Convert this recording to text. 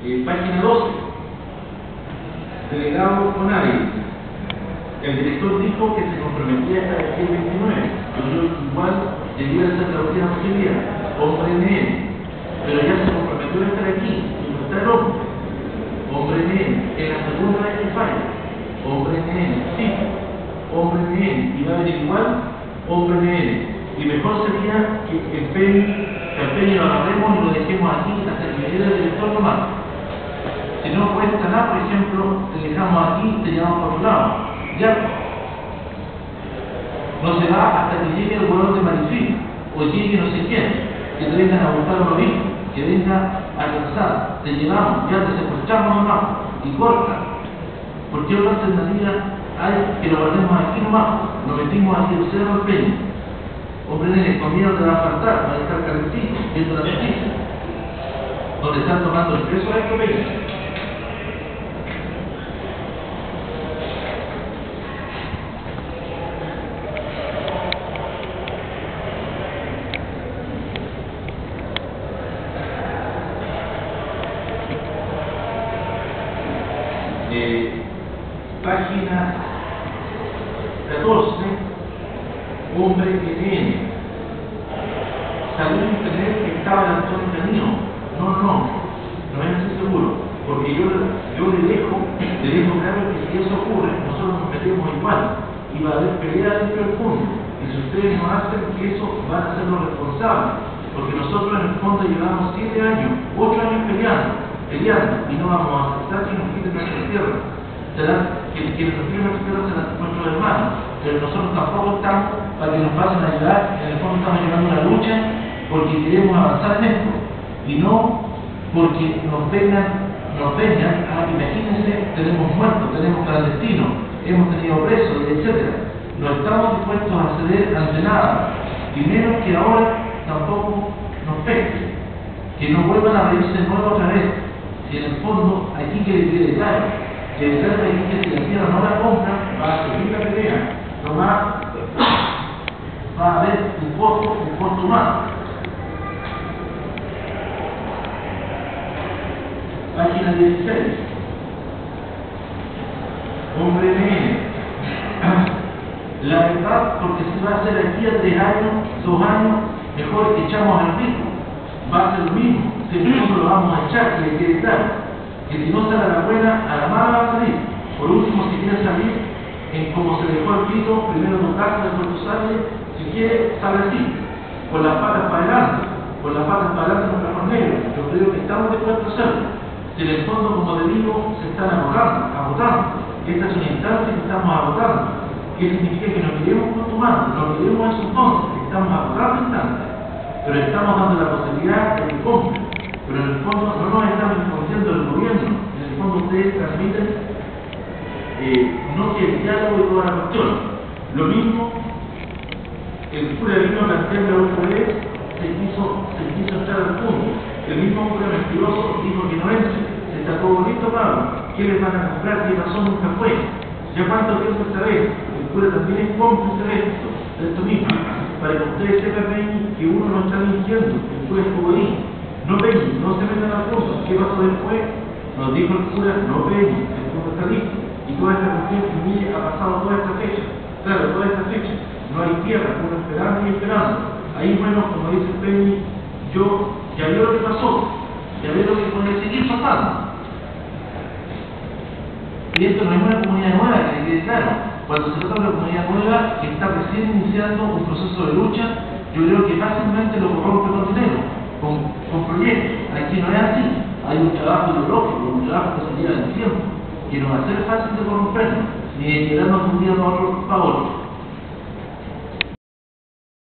Página 12. Delegado CONADE. El director dijo que se comprometía hasta el 29. Yo igual debía ser la última posibilidad. Hombre NN. Pero ya se comprometió a estar aquí. Y no está el hombre. Hombre NN. Es la segunda vez que falla. Hombre NN. Sí. Hombre NN. Y va a venir igual. Hombre NN. Y mejor sería que el PENI lo agarremos y lo dejemos aquí hasta que llegue el director nomás. Si no cuesta nada, por ejemplo, te dejamos aquí y te llevamos por otro lado. Ya. No se va hasta que llegue el huevón de Marifil, o llegue no sé quién, que te vengan a buscar lo mismo, que venga a alcanzar, te llevamos, ya te secuestramos nomás, y corta. ¿Por qué otra alternativa hay que lo guardemos aquí nomás? Lo metimos aquí el cerro del Peña. Hombre, nene, comida te va a faltar, va a estar calentito, viendo la noticia. Donde están tomando el preso a esto, Peña. Página 14, hombre NN. Salió en internet que estaba el Antonio Canino. No es así seguro, porque yo le dejo claro que si eso ocurre, nosotros nos metemos igual y va a haber pelea dentro del fondo. Y si ustedes no hacen eso, van a ser los responsables, porque nosotros en el fondo llevamos 7 años, 8 años peleando, y no vamos a aceptar que nos quiten nuestra tierra. Quienes nos piden nuestra tierra serán nuestros hermanos, pero nosotros tampoco estamos para que nos pasen a ayudar. En el fondo estamos llevando una lucha porque queremos avanzar en esto, y no porque nos vengan, imagínense, tenemos muertos, tenemos clandestinos, hemos tenido presos, etc. No estamos dispuestos a ceder ante nada, y menos que ahora tampoco nos pesquen, que no vuelvan a reírse de nuevo otra vez. Si en el fondo aquí quede claro, que el trata de que si la tierra no la compra, va a seguir la pelea, no va a haber un costo más. Página 16. Hombre NN. La verdad, porque si va a ser aquí a 3 años, 2 años, mejor echamos al rico. Va a ser lo mismo, si nosotros lo vamos a echar, que le quede claro. Que si no sale a la buena, a la mala va a salir. Por último, si quiere salir, en como se dejó el pito, primero no casa, después tú sales, si quiere, sale así, con las patas para adelante, con los brazos negros. Yo creo que estamos dispuestos a hacerlo. Si en el fondo, como te digo, se están agotando. Esta es una instancia que estamos agotando. ¿Qué significa? Que nos queremos consumando, nos queremos eso entonces, estamos agotando instancias, pero estamos dando la posibilidad de que compren. Pero en el fondo no nos estamos inconsciendo del gobierno. En el fondo ustedes transmiten no que el diálogo y toda la cuestión. Lo mismo, el cura vino a plantear la otra vez, se quiso entrar al punto. El mismo cura mentiroso dijo que no entre, está todo listo, Pablo. ¿Qué les van a comprar? ¿Qué pasó? Nunca fue. ¿Ya cuánto tiempo esta vez? El cura también es cómplice de esto mismo. Para que ustedes sepan que uno no está mintiendo, el cura estuvo ahí. No Peñi, no se metan al fondo. ¿Qué pasó después? Nos dijo el cura, no Peñi, el fondo está listo. Y toda esta cuestión que ha pasado toda esta fecha. Claro, toda esta fecha. No hay tierra, uno esperando y esperando. Ahí, bueno, como dice Peñi, yo ya veo lo que pasó, ya veo lo que puede seguir pasando. Y esto no es una comunidad nueva, que quede claro. Cuando se trata de una comunidad nueva que está recién iniciando un proceso de lucha, yo creo que fácilmente lo corrompe con dinero, con proyectos. Aquí no es así. Hay un trabajo ideológico, un trabajo que se lleva en tiempo, que no va a ser fácil de corrompernos, ni de quedarnos de un día para otro.